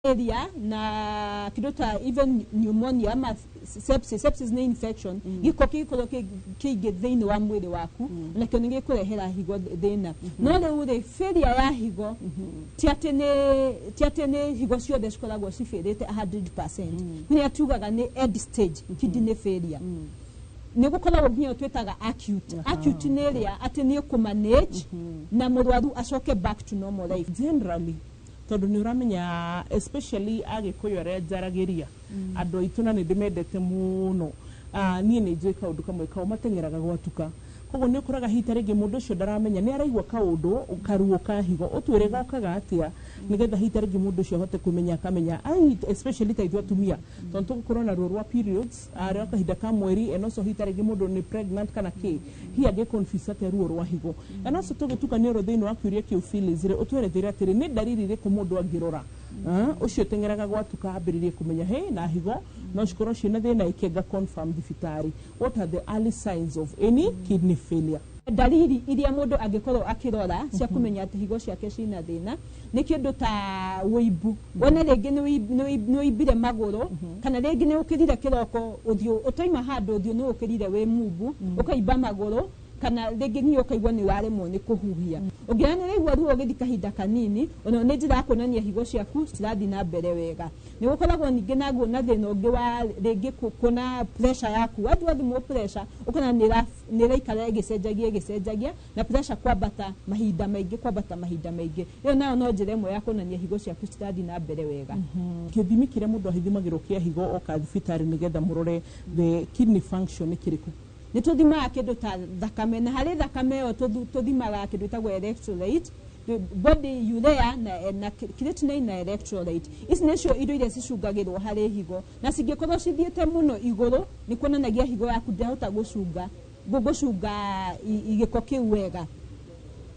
area na kidota even pneumonia ama sepsis na infection giko kikolo kige thini wa mwili waku na kyo ninge kurehera higo thina no le ure failure ya higo tiatene higo cio deskolagwo cifirite 100% ni atugaga ni end stage kidney failure ne gukora ubinyo twetaga acute ni area ati ni ku manage na murwaru ashoke back to normal life generally tondu ni uramenya especially agikuyu aria njaragiria andu aitu na ndimendete muno nie ni njui kaundu kamwe kao matengeraga gwatuka koguo ni ukuraga hita ringi mundu ucio ndaramenya ni araigwa kaundu ukaruo ka higo utwire gokaga atia nigetha hita ringi mundu ucio hote kumenya akamenya especially taithu atumia tondu tugukorwo na ruo rwa periods aria kahinda ka mweri and also hita ringi mundu ni pregnant kana ki hi age confuse ate ruo rwa higo and also tugitukanio ro thiini wa kiuria kiu feelings ire utwerethere atiri ni dariri iriku mundu angirora ucio tengeraga gwatuka ambiririe kumenya he na higo no cikorwo ciina thina ikenga confirm thibitari. What are the early signs of any kidney failure? Dalili iria mundu angikorwo akirora cia kumenya ati higo ciake cina thina ni kindu ta wibu wona ringi ni wibire maguru kana ringi ni ukirire kiroko uthio utoima handu uthio ni ukirire we mubu ukaiba maguru kana ringi ni ukaigwa ni waremwo ni kuhuhia ungiana ni igwa ruo githi kahinda kanini ona ni njira kuonania higo ciaku cirathi na mbere wega ni gukoragwo ningi naguo na thina ungi wa ringi kuna pressure yaku watu mo pressure ukana ni raikara igicenjagia na pressure kwambata mahinda maingi iyo nayo no njira imwe ya kuonania higo ciaku cirathi na mbere wega kithimi kiria mundu ahithimagirwo kia higo oka thibitari nigetha murore the kidney function ikiriku ni tuthimaga kindu ta thakame na hari thakame yo tuthimaga kindu tagwo electrolyte body urea na creatinine na electrolyte ici nicio indo iria cicungagirwo hari higo na cingikorwo cithiete muno iguru ni kuonanagia higo yaku ndihota gucunga igiko kiu wega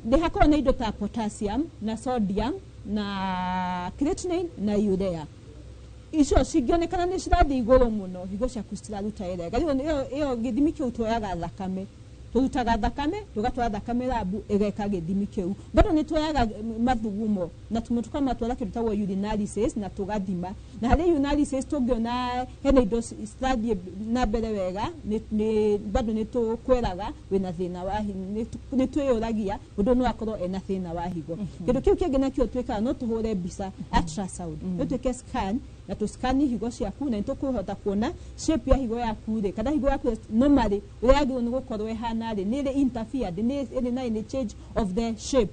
ndihakorwo na indo ta potassium na sodium na creatinine na urea icio cingionekana ni cirathi iguru muno higo ciaku citiraruta wega iyo githimi kiu twoyaga thakame turutaga thakame tugatwara thakame labu igeka githimi kiu bado ni twoyaga mathugumo na tukamatwara kindu tagwo urinalysis na tugathima na hari urinalysis tungiona hena indo cirathi na mbere wega ni bado ni tukweraga wina thina wa ni twiyuragia undu no akorwo ena thina wa higo kindu kiu kingi nakio twikaga no tuhure mbica ultrasound no twike scan na tuskani higo ciaku na nitukuhota kuona shape ya higo yaku ri kana higo yaku normally uria agirwo ni gukorwo ihana ri ni interfered ni na change of the shape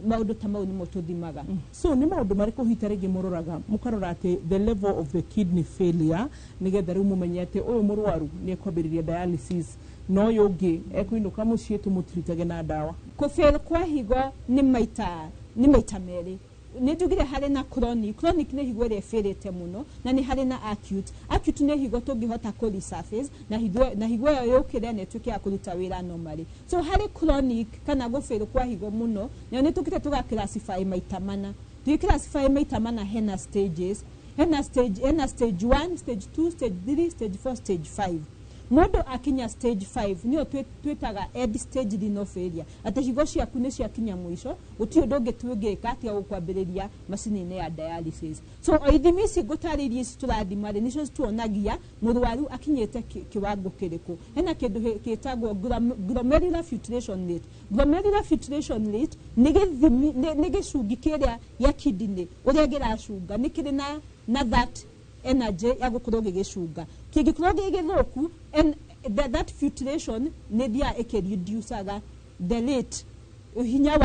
maundu ta mau ni mututhimaga so ni maundu mariku hita ringi muroraga mukarora ati the level of the kidney failure nigetha riu mumenye ati uyu murwaru ni ekwambiriria dialysis no yungi ekuinuka mucii tumutiritage na dawa kufail kwa higo ni maita meri ni tugire hari na chronic ni higo ire failite muno na ni hari na acute ni higo tungihota ku resurface na higo yo yukire ne tukia kuruta wira normally so hari chronic kana go fail kwa higo muno ni tukite tuga classify maita mana hena stages stage 1 stage 2 stage 3 stage 4 stage 5 mundu akinya stage 5 niyo twetaga end stage renal failure ati higo ciaku ni ciakinya mwisho uti undu ngitwingika ati gukwambiriria macini ya dialysis so ithimi ici ngutaririe ici turathima ri nicio tuonagia murwaru akinyite kiwango kiriku hena kindu kitagwo glomerular filtration rate ni githimi ni gicungi kiria ya kidney uria giracunga ni kiri na that energy ya gukorwo gigicunga kingikorwo gigithuku and that filtration ni dia reducaga the rate hinya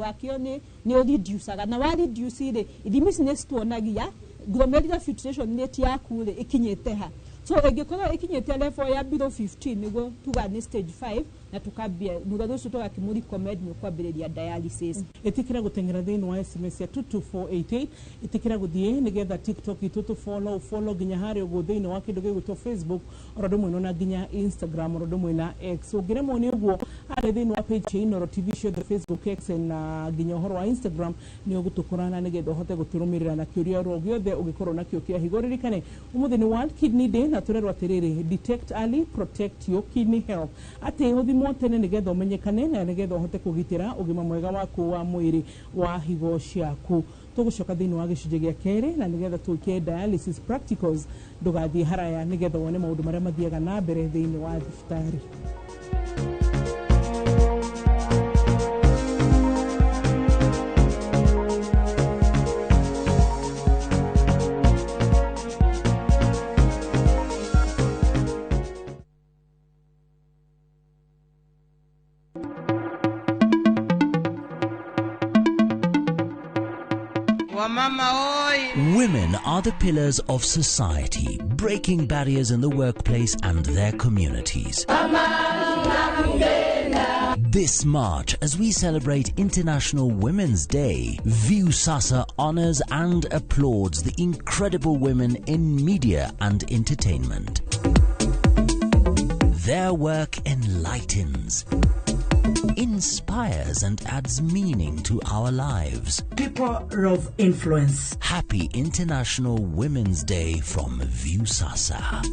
wa kio ni reducaga na wa reduce ri ithimi ici ni cituonagia glomerular filtration rate yaku ri ikinyite ha so ingikorwo ikinyite level ya below 15 nigo tuga ni stage 5 na tukabia mugado ucio tugakimuri recommend ni kwambiriria dialysis etikira gutengera thiini wa SMS ya 22488 etikira guthie nigetha TikTok itutu follow ginya hari ugo thiini wa kindu gigwitwo Facebook orodo mwino na ginya Instagram orodo mwina X ugiremo ni uguo ari thiini wa page ino TV show the Facebook X na ginya horo wa Instagram ni ugutukurana nigetha hote guturumirira na kiuria ro giothe ugikorwo na kio kia higoririkane umuthi ni World Kidney Day na turerwa tiriri detect early protect your kidney health ate motene nigetha umenyekane na nigetha uhote kugitira ugima mwega waku wa mwiri wa higo ciaku tugucoka thiini wa gicunjĩ gĩa kerĩ na nigetha tuikie dialysis practicals ndugathie haraya nigetha wone maundu maria mathiaga na mbere thiini wa thibitari. Women are the pillars of society, breaking barriers in the workplace and their communities. This March, as we celebrate International Women's Day, Viusasa honors and applauds the incredible women in media and entertainment. Their work enlightens, inspires and adds meaning to our lives. People of influence. Happy International Women's Day from Viusasa.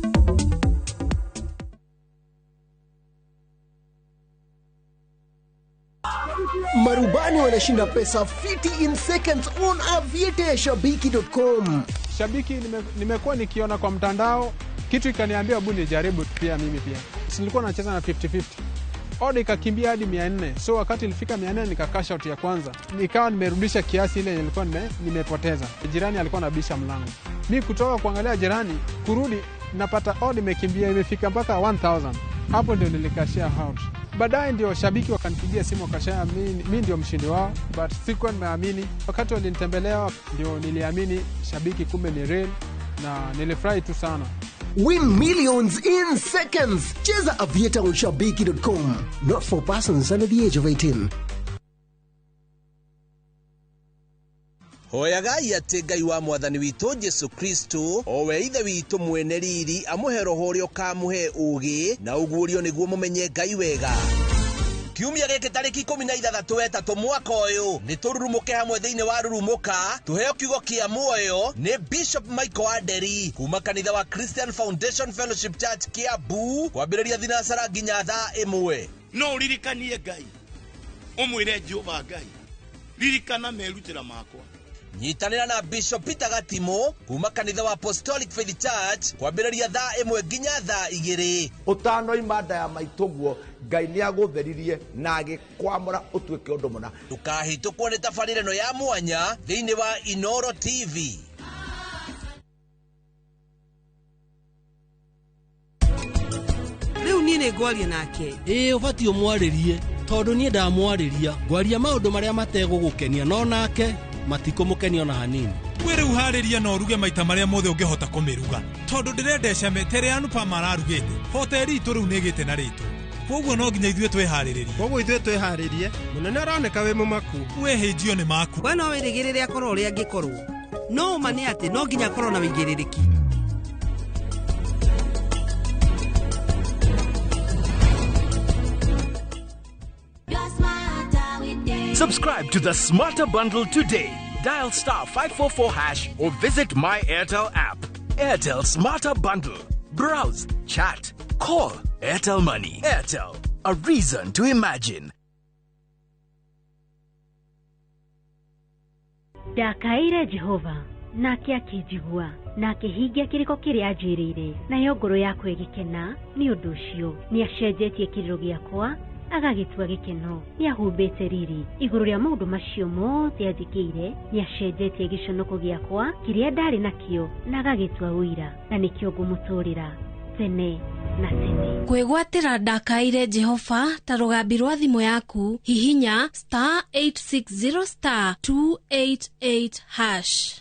Marubani wanashinda pesa fiti in seconds on Aviete Shabiki.com. Shabiki nimekuwa nikiona kwa mtandao, kitu ikaniambia hebu nijaribu pia mimi pia. Nilikuwa nacheza na 50-50. Oda ikakimbia hadi 400. So wakati ilifika 400 nikakash out ya kwanza. Nikawa nimerudisha kiasi ile nilikuwa nimepoteza. Jirani alikuwa anabisha mlango. Mimi kutoka kuangalia jirani kurudi napata oda imekimbia imefika mpaka 1000. Hapo ndio nilikashia out. Baadaye ndio shabiki wakanipigia simu wakashaya mimi ndio mshindi wao, but sikuwa nimeamini. Wakati walinitembelea ndio niliamini shabiki kumbe ni real na nilifurahi tu sana. Win millions in seconds. Cheza Avieta on Shabiki.com. Not for persons under the age of 18. Hoyagai ati Ngai wa mwathani witu Jesu Kristo owe ithe witu mwene riri amuhe roho uria kamuhe ugi na ugurio niguo mumenye Ngai wega. Kiumia giki tariki 16 wetatu mwaka uyu ni tururumuke hamwe thiini wa rurumuka tuheo kiugo kia muoyo ni Bishop Michael Aderi kuma kanitha wa Christian Foundation Fellowship Church Kiambu kwambiriria thinacara nginya thaa 1. No ririkanie Ngai umwire Jehova Ngai ririkana merutira makwa. Nyitanira na Bishop Peter Gatimo kuma kanitha wa Apostolic Faith Church kwambiriria thaa 1 nginya thaa 2. Utano imada ya maitoguo Ngai ni agutheririe na agikwamura utuike undu muna. Tukahitukwo ni tafarireno ya mwanya thiini wa Inoro TV. Riu ni ngwaria nake ubati umwaririe tondu ni ndamwariria ngwaria maundu maria mategugukenia no nake matikumukenia ona hanini. Were uhariria no ruge maita maria mothe ungehota kumiruga tondu ndirendesha metere anu pa mararugite hoteli itu riu negite na ritu koguo no nginya ithue twiharirie koguo ithue twiharirie munene aroneka we mumaku wehejio ni maku bwana wirigirire akoro uri angikorwo no mane ati no nginya akoro na wigiririki. Subscribe to the Smarter Bundle today. Dial *544# or visit My Airtel app. Airtel Smarter Bundle. Browse, chat, call. Airtel Money. Airtel. A reason to imagine. Ndakaire Jehova nake akijigua nake hingia kiriko kiria ajirire nayo ngoro yakwa igikena ni undu ucio ni acenjetie kiriro giakwa agagitua gikeno ni ahumbite riri iguru ria maundu macio mothe athikire ni acenjetie giconoko giakwa kiria ndari nakio na agagitua uira na nikio ngumuturira tene na tene. Kwigwatira Ndakaire Jehova ta rugambi rwa thimu yaku hihinya *860*288#.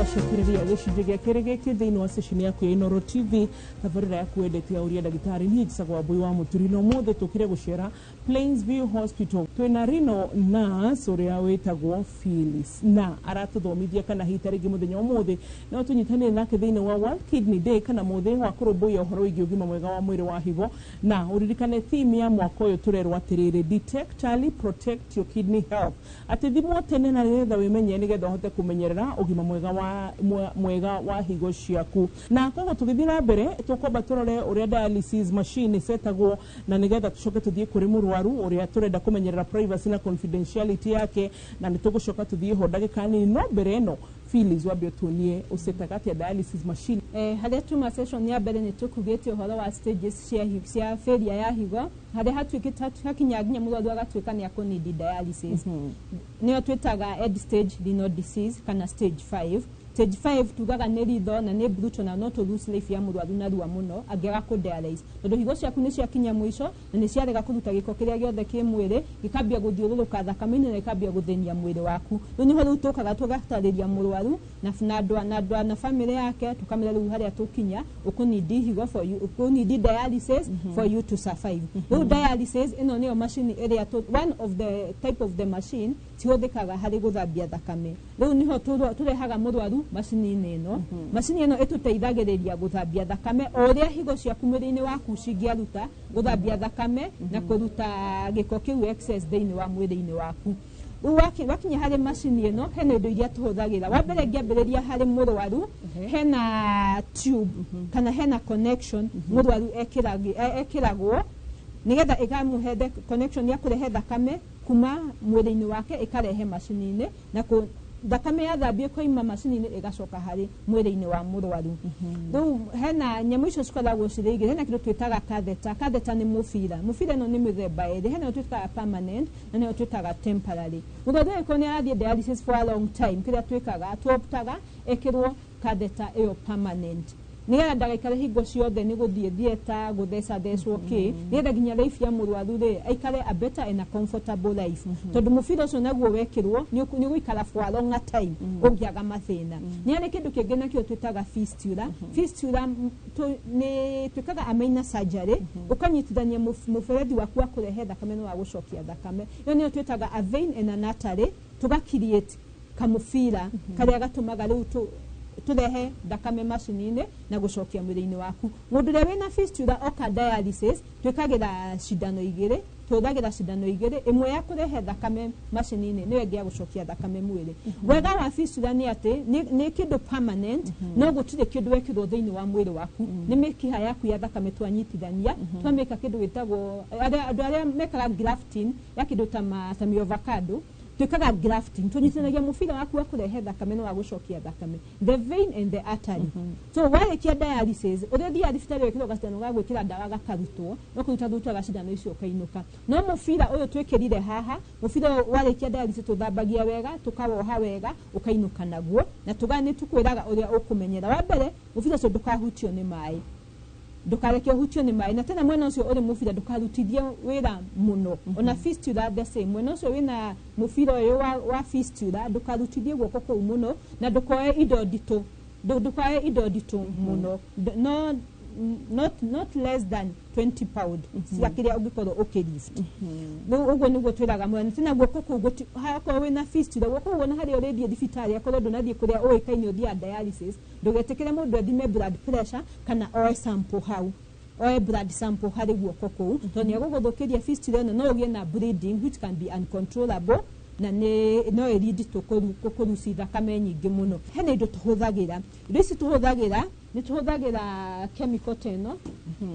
ũracokereria gĩcunjĩ gĩa kerĩ gĩkĩ thĩinĩ wa session yaku ya Inoro TV tabarĩra yaku wendete ya ũria ndagĩtarĩ niĩ njĩcagwo Wambui wa Mũturino mũthĩ tũkire gũcera Plainsview Hospital twĩna Rino nurse ũrĩa wĩtagwo Phyllis na aratũthomithia kana hita rĩngĩ mũthenya ũmũthĩ no tũnyitanĩre nake thĩinĩ wa World Kidney Day kana mũthĩ wa kũrũmbũiya ũhoro wĩgiĩ ũgima mwega wa mwĩrĩ wa higo na ũririkane theme ya mwaka ũyũ tũrerwo atĩrĩrĩ detect early, protect your kidney health atĩ thimwo tene na nĩgetha wĩmenye nĩgetha ũhote kũmenyerera ũgima mwega wa higo ciaku na koguo tũgĩthiĩ na mbere tũkwamba tũrore ũrĩa dialysis machine ĩcetagwo na nĩgetha tũcoke tũthiĩ kũrĩ mũrwaru ũrĩa tũrenda kũmenyerera privacy na confidentiality yake na nĩ tũgũcoka tũthiĩ ho ndagĩka nini no mbere ĩno Phyllis wambie tuonie ũcetaga atĩa dialysis machine harĩa tuma session ya mbere nĩ tũkugĩte ũhoro wa stages cia failure ya higo harĩa hatuĩkĩte hakinya nginya mũrwaru agatuĩka nĩ akũnidi dialysis nĩyo twĩtaga end stage renal disease kana stage 5 stage 5 tugaga nĩ ritho na nĩ brutal na no to lose life ya mũrwaru na ruwa mũno angĩaga kũ dialyze tondũ higo ciaku nĩ ciakinya mũico na nĩ ciarega kũruta gĩko kĩrĩa gĩothe kĩ mwĩrĩ gĩkambia gũthiũrũrũka thakame-inĩ na gĩkambia gũthĩnia mwĩrĩ waku rĩu nĩho rĩu tũkaga tũgatarĩria mũrwaru na andũ na family yake tũkamera rĩu harĩa tũkinya ũkũnidi higo for you ũkũnidi dialysis for you to survive rĩu dialysis ĩno nĩyo machine ĩrĩa one of the type of the machine cihũthĩkaga harĩ gũthambia thakame rĩu nĩho tũrehaga mũrwaru macini-inĩ ĩno macini ĩno ĩtũteithagĩrĩria gũthambia thakame o ũrĩa higo ciaku mwĩrĩ-inĩ waku cingĩaruta gũthambia thakame na kũruta gĩko kĩu excess thĩinĩ wa mwĩrĩ-inĩ waku wakinya harĩ macini ĩno hena indo iria tũhũthagĩra wa mbere ngĩambĩrĩria harĩ mũrwaru hena tube kana hena connection mũrwaru ekĩragwo nĩgetha ĩkamũhe connection ya kũrehe thakame kuma mwĩrĩ-inĩ wake ĩkarehe macini-inĩ na thakame yathambio koima macini-inĩ ĩgacoka harĩ mwĩrĩ-inĩ wa mũrwaru rĩu hena nyamũ icio cikoragwo cirĩ igĩrĩ hena kĩndũ twĩtaga catheter nĩ mũbira ĩno nĩ mĩthemba ĩrĩ hena twĩtaga permanent na nĩyo twĩtaga temporary mũrwaru angĩkorwo nĩ arathiĩ dialysis for a long time kĩrĩa twĩkaga twoptaga ĩkĩrwo catheter ĩyo permanent nĩgetha ndagaikare hingo ciothe nĩ gũthiĩ thieta gũthecathecwo nĩgetha nginya life ya mũrwaru rĩ aikare a better and a comfortable life tondũ mũbira ũcio naguo wekĩrwo nĩ ũgũikara for a longer time ũngĩaga mathĩna nĩ harĩ kĩndũ kĩngĩ nakĩo twĩtaga fistula nĩ twĩkaga a minor surgery ũkanyitithania mũberethi waku wa kũrehe thakame na wa gũcokia thakame ĩyo nĩyo twĩtaga a vein and an artery tũgakiriate kamũbira karĩa gatũmaga rĩu turehe thakame macini-inĩ na gũcokia mwĩrĩ-inĩ waku mũndũ ũrĩa wĩna fistula oka dialysis twĩkagĩra cindano igĩrĩ ĩmwe ya kũrehe thakame macini-inĩ nĩyo ĩngĩ ya gũcokia thakame mwĩrĩ wega wa fistula nĩ atĩ nĩ kĩndũ permanent no gũtirĩ kĩndũ wekĩrwo thĩinĩ wa mwĩrĩ waku nĩ mĩkiha yaku ya thakame twanyitithania twamĩka kĩndũ gĩtagwo andũ arĩa mekaga grafting ya kĩndũ ta avocado twĩkaga grafting tũnyitithanagia mũbira waku wa kũrehe thakame na wa gũcokia thakame the vein and the artery so warĩkia dialysis ũrĩa thiaga thibitarĩ wĩkĩrwo gacindano ga gwĩkĩra ndawa gakarutwo no kũruta thutaga cindano icio ũkainũka no mũbira ũyũ twĩkĩrire haha mũbira warĩkia dialysis tũthambagia wega tũkawoha wega ũkainũka naguo na nĩ tũkwĩraga ũrĩa ũkũmenyera wa mbere mũbira ũcio ndũkahutio nĩ maĩ ndukareke hutio ni mai na tena mwena ucio uri mufira ndukarutithie wira muno ona fistula the same mwena ucio wina mufira uyu wa fistula ndukarutithie guoko kuu muno na ndukoe indo ndito muno no not less than 20 pound cia kiria ungikorwo ukilift no uguo niguo twiraga mwena tena guoko kuu hakorwo wina fistula guoko kuu na hari already thibitari akorwo ndunathie kuria uikaine uthia dialysis ndugetekere mundu athime blood pressure kana oe sample hau oe blood sample hari guoko kuu to ni aguguthukiria fistula no ugie na bleeding which can be uncontrollable na no lead to kuruci thakame nyingĩ mũno hena indo tuhũthagĩra indo ici tuhũthagĩra nĩ tuhũthagĩra chemical teno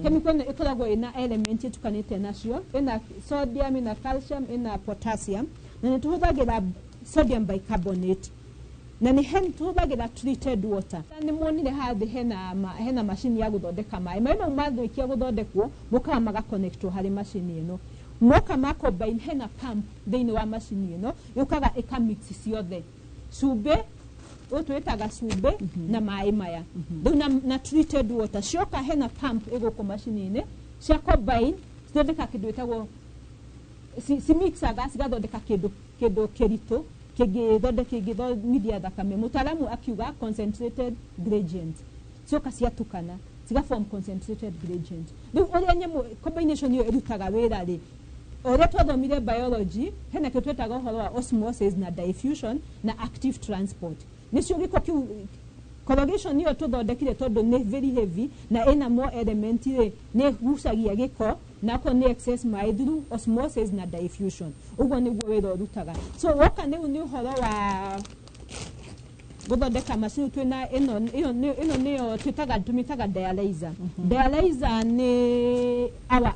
chemical ĩkoragwo ĩna element ĩtukanĩte nacio ĩna sodium ĩna calcium ĩna potassium na nĩ tuhũthagĩra sodium bicarbonate na nĩ tuhũthagĩra treated water nĩ muonire hathi hena machine ya gũthondeka maĩ mau mathũkia gũthondekwo mũkaga magakonektwo harĩ machine ĩno moka makombine hena pump thĩinĩ wa macini ĩno yũkaga ĩkamix ciothe cumbĩ ũtwĩtaga cumbĩ na maĩ maya rĩu na treated water cioka hena pump ĩgũkũ macini-inĩ cia combine cithondeka kĩndũ ĩtagwo cimixaga cigathondeka kĩndũ kĩritũ kĩngĩthomithia thakame mũtaramu akiuga concentrated gradient cioka ciatukana ciga form concentrated gradient rĩu ũrĩa nyamũ combination ĩyo ĩrutaga wĩra rĩ ũrĩa twathomire biology hena kĩo twetaga ũhoro wa osmosis na diffusion na active transport nĩcio gĩko kĩu correlation ĩyo tũthondekire tondũ nĩ very heavy na ĩna more element rĩ nĩ gucagia gĩko na ko nĩ excess maĩ through osmosis na diffusion ũguo nĩguo wĩra ũrutaga so woka nĩ ũhoro wa gũthondeka macini twĩna ĩno nĩyo tũmĩtaga dialyzer dialyzer nĩ our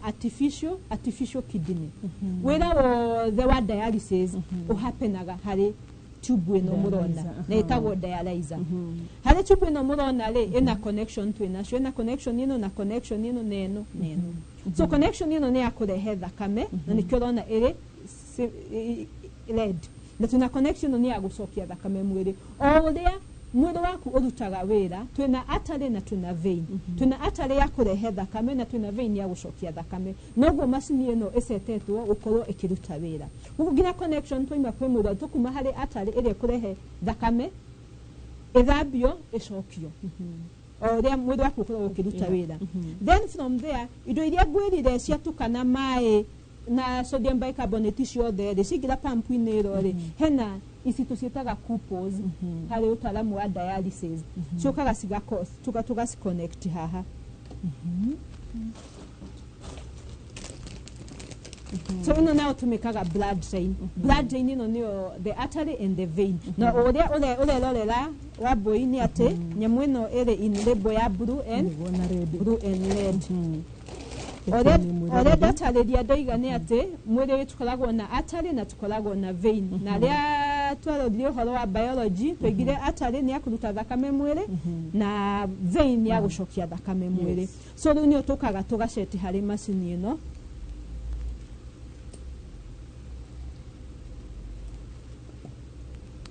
artificial kidney wĩra wothe wa dialysis ũhapenaga harĩ tube ĩno mũrona na ĩtagwo dialyzer harĩ tube ĩno mũrona rĩ ĩna connection twĩnacio ĩna connection ĩno na connection ĩno na ĩno so connection ĩno nĩ ya kũrehe thakame na nĩkĩo ũrona ĩrĩ red na tuna connection nĩ ya gũcokia thakame mwĩrĩ o ũrĩa mwĩrĩ waku ũrutaga wĩra twĩna artery na twĩna vein twĩna artery ya kũrehe thakame na twĩna vein ya gũcokia thakame noguo macini ĩno ĩcetetwo gũkorwo ĩkĩruta wĩra ũguo nginya connection twaima kwĩ mwĩrĩ tũkuma harĩ artery ĩrĩa kũrehe thakame ĩthambio ĩcokio o ũrĩa mwĩrĩ waku ũkorwo ũkĩruta wĩra then from there indo iria ngwĩrire ciatukana maĩ na sodium bicarbonate ciothe rĩ cingĩra pump-inĩ ĩro rĩ hena ici tũciĩtaga couples harĩ ũtaramu wa dialysis ciokaga tũgaciconnect haha so ĩno nayo tũmĩkaga blood drain ĩno nĩyo the artery and the vein na ũrĩa ũrerorera wambũi nĩ atĩ nyamũ ĩno ĩrĩ in label ya blue and red Ore ndatarĩria ndoiga nĩ atĩ mwĩrĩ tũkoragwo na artery na tũkoragwo na vein na rĩa twarorire ũhoro wa biology twaigire artery nĩ ya kũruta thakame mwĩrĩ na vein ya gũcokia thakame mwĩrĩ so rĩu nĩ tũkaga tũgaceti harĩ macini ĩno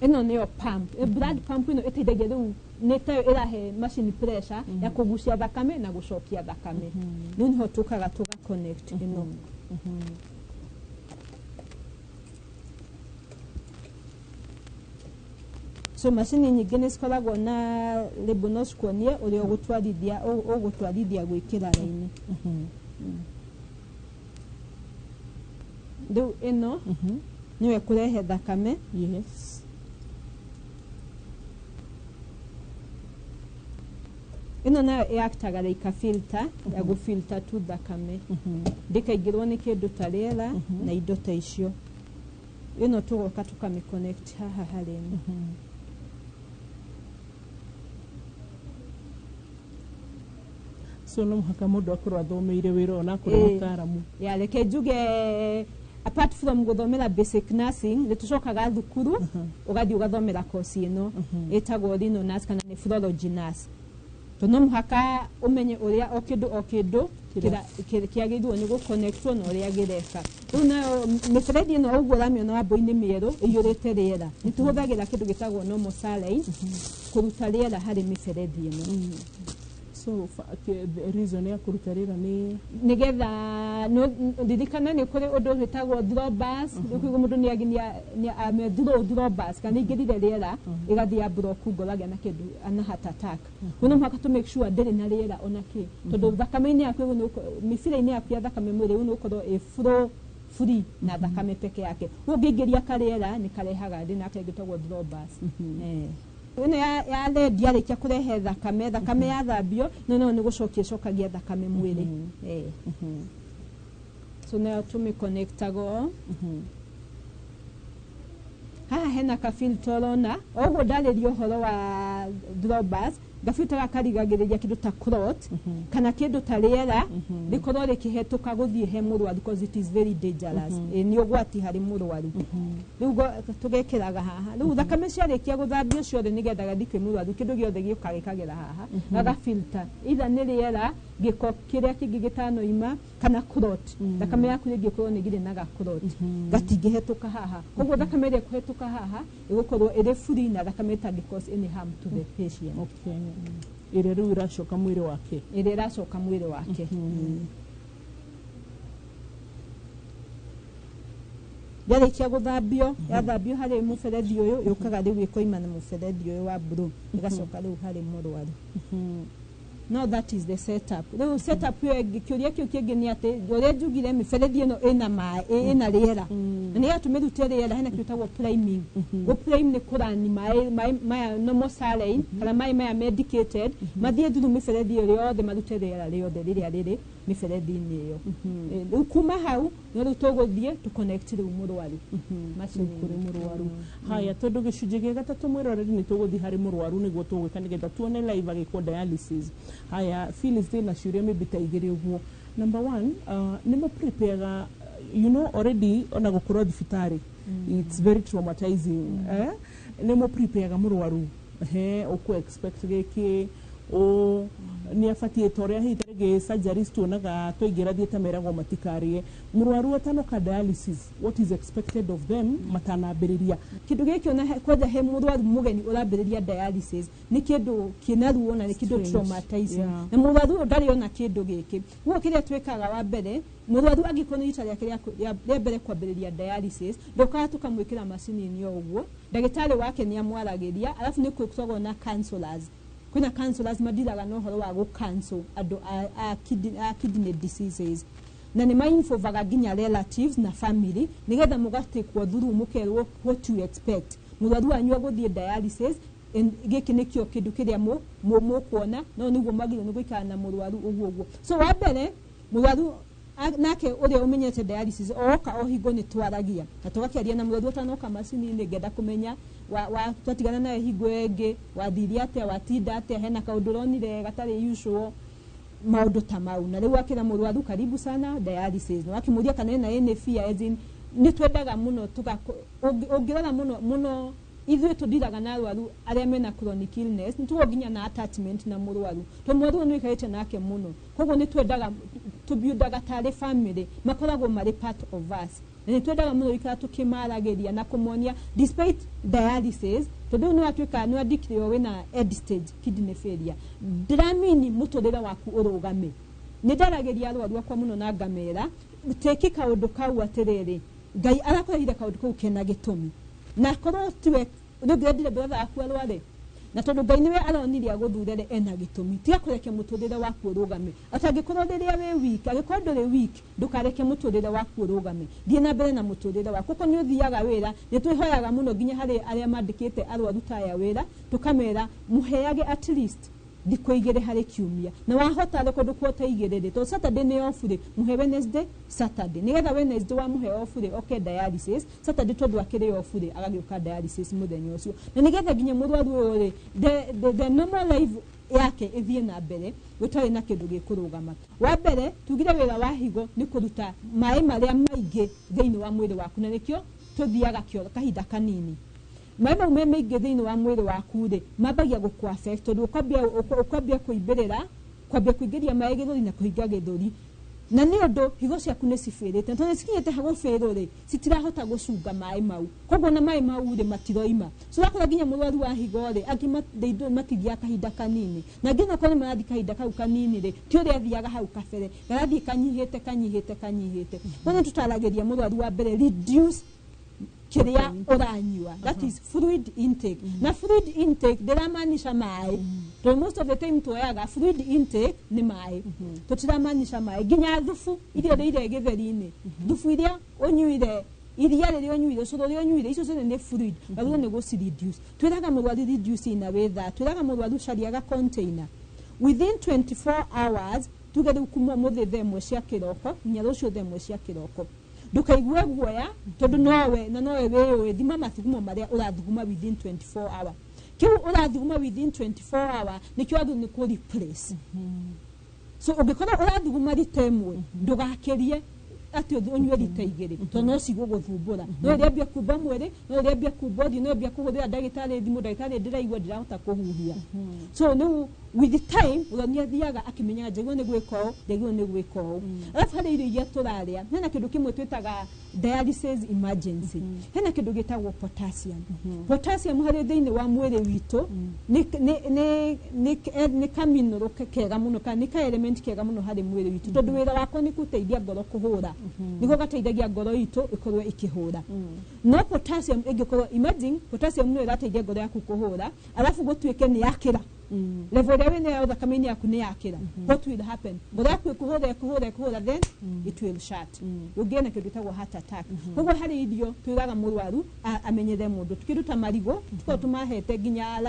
ĩno nĩyo pump blood pump ĩno ĩteithagia rĩu nĩtayo ĩrahe machine pressure ya kũgucia thakame na gũcokia thakame rĩu nĩho tũkaga tũga connect ĩno so machine nyingĩ nĩ cikoragwo na label no cikuonie ũrĩa ũgũtwarithia gwĩkĩra raini rĩu ĩno nĩyo ĩkũrehe thakame ĩno nayo ĩaktaga like filter ya gũfilter tu thakame ndĩkaingĩrwo nĩ kĩndũ ta rĩera na indo ta icio ĩno tũgoka tũkamĩconnect haha harĩ ĩno so no mũhaka mũndũ akorwo athomeire wĩra ona akorwo mũtaaramu reke njuge apart from gũthomera basic nursing nĩ tũcokaga thukuru ũgathiĩ ũgathomera course ĩno ĩtagwo renal nurse kana nephrology nurse no mũhaka ũmenye ũrĩa o kĩndũ kĩagĩrĩirwo nĩ gũconnectwo na ũrĩa gĩreka rĩu nayo mĩberethi ĩno ũguo ũramĩona wambũi-inĩ mĩerũ ĩiyũrĩte rĩera nĩ tũhũthagĩra kĩndũ gĩtagwo normal saline kũruta rĩera harĩ mĩberethi ĩno so the reason ya kũruta rĩera nĩ nĩgetha ndirikana nĩ kũrĩ ũndũ wĩtagwo thrombus rĩu mũndũ nĩ thrombus kana ingĩrire rĩera ĩgathiĩ ya block ngoragĩa na kĩndũ ana heart attack no mũhaka to make sure ndĩrĩ na rĩera ona kĩ tondũ thakame-inĩ yaku mĩbira-inĩ yaku ya thakame mwĩrĩ rĩu nĩ ũkorwo ĩ flow free na thakame peke yake ũngĩingĩria karĩera nĩ karehaga thĩna kĩngĩtagwo thrombus ĩno ya red yarĩkia kũrehe thakame yathambio no nĩ gũcokia thakame mwĩrĩ so nayo tũmĩconnectago haha hena kafilter ũrona ũguo ndarĩria ũhoro wa thrombus gafilter gakarigagĩrĩria kĩndũ ta clot kana kĩndũ ta rĩera rĩkorwo rĩkĩhetũka gũthiĩ he mũrwaru because it is very dangerous nĩ ũgwati harĩ mũrwaru rĩu tũgekĩraga haha rĩu thakame ciarĩkia gũthambio ciothe nĩgetha gathiĩ kwĩ mũrwaru kĩndũ gĩothe gĩũka gĩkagera haha gagafilter either nĩ rĩera gĩko kĩrĩa kĩngĩ gĩtanoima kana clot thakame yaku rĩngĩ ĩkorwo nĩ gĩrĩ na gaclot gatingĩhetũka haha koguo thakame ĩrĩa ĩkũhetũka haha ĩgũkorwo ĩrĩ free na thakame ĩtangĩ cause any harm to the patient ĩrĩa rĩu ĩracoka mwĩrĩ wake yarĩkia gũthambio yathambio harĩ mũberethi ũyũ yũkaga rĩu ĩkoima na mũberethi ũyũ wa blue ĩgacoka rĩu harĩ mũrwaru. No that is the setup. Rĩu setup yo kĩũria kĩu kĩngĩ nĩ atĩ ũrĩa njugire mĩberethi ĩno ĩna maĩ ĩna rĩera na nĩ yatũmĩrute rĩera hena kĩtagwo priming. Prime nĩ kũrani maĩ maya normal saline kana maĩ maya medicated mathiĩ through mĩberethi ĩyo yothe marute rĩera rĩothe rĩrĩa rĩrĩ mĩberethi-inĩ ĩyo. Rĩu kuma hau nĩ rĩu tũgũthiĩ tũ connect rĩu mũrwaru macini kũrĩ mũrwaru. Haya tondũ gĩcunjĩ gĩa gatatũ mwĩroreri nĩ tũgũthiĩ harĩ mũrwaru nĩguo tũgwĩka nĩgetha tuone live agĩkwo dialysis. Haya Phyllis thĩna ciũria maybe ta igĩrĩ ũguo. Number one, nĩ mo prepare you know already ona gũkorwo thibitarĩ it's very traumatizing. Nĩ mo prepare mũrwaru ũkũ expect gĩkĩ o ni afatie toria hitarege surgeries tuonaga toigera thiete meragwo matikarie mũrwaru atanoka dialysis what is expected of them matanambĩrĩria kindu gĩkĩ ona kwaja he mũrwaru mũgeni ũrambĩrĩria dialysis ni kindu kinaruo na ni kindu traumatizing na mũrwaru ndari ona kindu gĩkĩ guo kĩrĩa twĩkaga wa mbere mũrwaru angĩkorwo nĩ rita rĩake rĩa mbere kwambĩrĩria dialysis ndoka tukamwĩkĩra macini-inĩ ũguo ndagĩtarĩ wake nĩ amwaragĩria alafu nĩ kwĩkagwo na counselors. Kuna counselors madiraga no horo wa go cancel ado kidney diseases na ni mainfovaga ginya relatives na family nigetha mugatekwo thuru mukerwo what to expect mũrwaru anywa guthie dialysis gĩkĩ nĩkĩo kĩndũ kĩrĩa mũkuona no nĩguo magĩrĩirwo nĩ gũikara na mũrwaru ũguo so wa mbere mũrwaru nake ũrĩa ũmenyete dialysis oka o hingo nĩ twaragia na tũgakĩaria na mũrwaru atanoka macini-inĩ ngenda kũmenya twatigana naye hingo ĩngĩ wathiria atĩa watinda atĩa hena kaũndũ ũronire gatarĩ usual maũndũ ta mau na rĩu akĩra mũrwaru karibu sana dialysis na akĩmũria kana ena any fear as in nĩ twendaga mũno ũngĩrora mũno ithuĩ tũthiraga na arwaru arĩa mena chronic illness nĩ tũginya na attachment na mũrwaru to mũrwaru nĩ ikarĩte nake mũno koguo nĩ twendaga tũbiundaga tarĩ family makoragwo marĩ part of us na nĩ twendaga mũno ikara tũkĩmaragĩria na kũmonia despite dialysis tondũ nĩ watuĩka nĩ declare wĩna end stage kidney failure ndĩramini mũtũrĩre waku ũrũgame nĩ ndaragĩria arwaru akwa mũno na ngamera teki kaũndũ kau atĩrĩrĩ Ngai arakũrehire kaũndũ kau kena gĩtũmi na korwo tiwe ndire brother aku arware na tondu Ngai niwe aronirie agũthurere ena gĩtũmi tiga kũreke mũtũrĩre waku ũrũgame atangĩkorwo rĩrĩa wĩ weak angĩkorwo ndũrĩ weak ndũkareke mũtũrĩre waku ũrũgame thiĩ na mbere na mũtũrĩre waku ko nĩ ũthiaga wĩra nĩ twĩhoyaga mũno nginya harĩ arĩa mandĩkĩte arwaru taya wĩra tũkamera mũheage at least thikũ igĩrĩ harĩ kiumia na wahota rĩ kũndũ kwota igĩrĩ to Saturday nĩ off rĩ mũhe Wednesday Saturday nĩgetha Wednesday wa mũhe off rĩ okay dialysis Saturday tondũ akĩrĩ off rĩ agagĩũka dialysis mũthenya ũcio na nĩgetha nginya mũrwaru ũyũ rĩ the normal life yake ĩthiĩ na mbere gũtarĩ na kĩndũ gĩkũrũgama wa mbere tugire wĩra wa higo nĩ kũruta maĩ marĩa maingĩ thĩinĩ wa mwĩrĩ waku na nĩkĩo tũthiaga kĩoro kahinda kanini maĩ mau me maingĩ thĩinĩ wa mwĩrĩ waku rĩ mambagia gũkũ affect tondũ ũkwambia kũimbĩrĩra kwambia kũingĩria maĩ gĩthũri na kũhinga gĩthũri na nĩ ũndũ higo ciaku nĩ cibĩrĩte tondũ cikinyĩte ha gũbĩrwo rĩ citirahota gũcunga maĩ mau koguo na maĩ mau rĩ matiroima so wakora nginya mũrwaru wa higo rĩ angĩ matithia kahinda kanini na nginya korwo marathi kahinda kau kanini rĩ ti ũrĩa athiaga hau kabere garathiĩ kanyihĩte no nĩ tũtaragĩria mũrwaru wa mbere reduce kiria uranyua that is fluid intake na fluid intake ndiramaanisha maĩ to most of the time tuoyaga fluid intake ni maĩ tutiramaanisha maĩ nginya thufu iria rĩire gĩtheri-inĩ thufu iria ũnyuire iria rĩrĩa ũnyuire ũcũrũ ũrĩa ũnyuire icio ciothe nĩ fluid wagĩrĩirwo nĩ gũci-reduce twĩraga mũrwaru reduce ina wĩtha twĩraga mũrwaru cariaga container within 24 hours tuge rĩu kuma mũthĩ thaa ĩmwe cia kĩroko nginya rũciũ thaa ĩmwe cia kĩroko ndũkaigue guoya tondũ nowe wĩũĩ thima mathugumo marĩa ũrathuguma within 24 hour kĩu ũrathuguma within 24 hour nĩkĩo agĩrĩirwo nĩ kũ replace so ũngĩkorwo ũrathuguma rita ĩmwe ndũgakĩrie atĩ ũnyue rita igĩrĩ tondũ no cigũgũthumbũra no ũrĩambia kumba mwĩrĩ no ũrĩambia kumba ũthiũ no ũrĩambia kũhũthĩra ndagĩtarĩ thimũ ndagĩtarĩ ndĩraigua ndĩrahota kũhuhia so rĩu with the time urania thiaga akimenya njagwo ni gwika njagwo ni gwika alafu hali ile ya turaria hena kindu kimwe twitaga dialysis emergency hena kindu gitagwo potassium potassium hari thiini wa mwiri wito ni kaminoro kega muno kana ni ka element kega muno hari mwiri wito tondu wira wako ni kuteithia ngoro kuhura niko gateithagia ngoro ito ikorwo ikihura no potassium ingikorwo imagine potassium no irateithia ngoro yaku kuhura alafu gutwike ni yakira level ya wene ya thakame yaku ni yakira what will happen ngoro yaku kuhura then it will shut ugena kindu gitagwo heart attack koguo hari idio twiraga murwaru amenyere mundu tukiruta marigo tuko tumahete ginya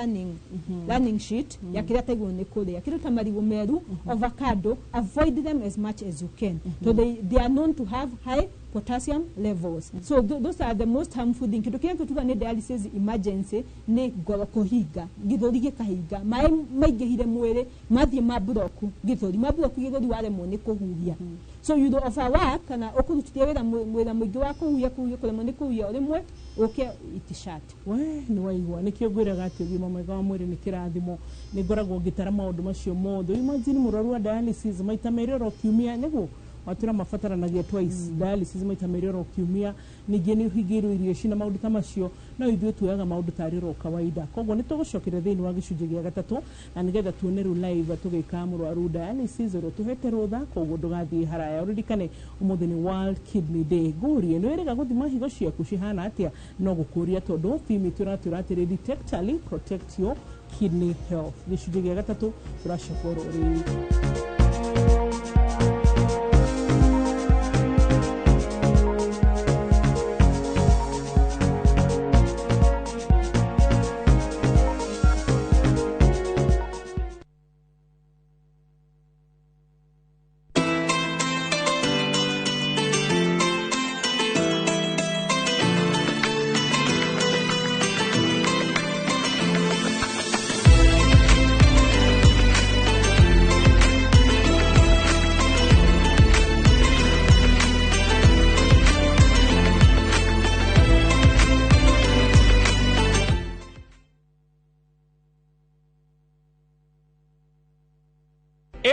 learning sheet ya kira tegwo ni kuria kiruta marigo meru avocado avoid them as much as you can so they are known to have high potassium levels so those are the most harmful thing kindu kienke tuga ni dialysis emergency ni ngoro kuhinga githori gikahinga mai maingihire mwiri mathie mabroku githori githori wale mone kuhuhia so you do of our work kana okurutia wira mwira mwingi wa kuhuhia kule mone kuhuhia rimwe okay itishat we ni waigwa nikio gwiraga ati ugima mwega wa mwiri ni kirathimo ni ngoragwo ngitara maundu macio mothe imagine muraru wa dialysis maita merero kiumia niguo watura mafataranagia twice dialysis maita merero kiumia ningi ni uhigirwo irio cina maundu ta macio no ithuĩ tuoyaga maundu tariro kawaida koguo ni tugucokera thiini wa gicunjĩ gĩa gatatu na nigetha tuone ru live tugika mũrwaru dialysis ro tuhete rutha koguo ndugathie haraya uririkane umuthi ni World Kidney Day ngurie ni wĩrĩga gũthima higo ciaku cihana atia no gũkũria tondu fimi turatĩrĩ detectally protect your kidney health gicunjĩ gĩa gatatu turacoka rũrĩ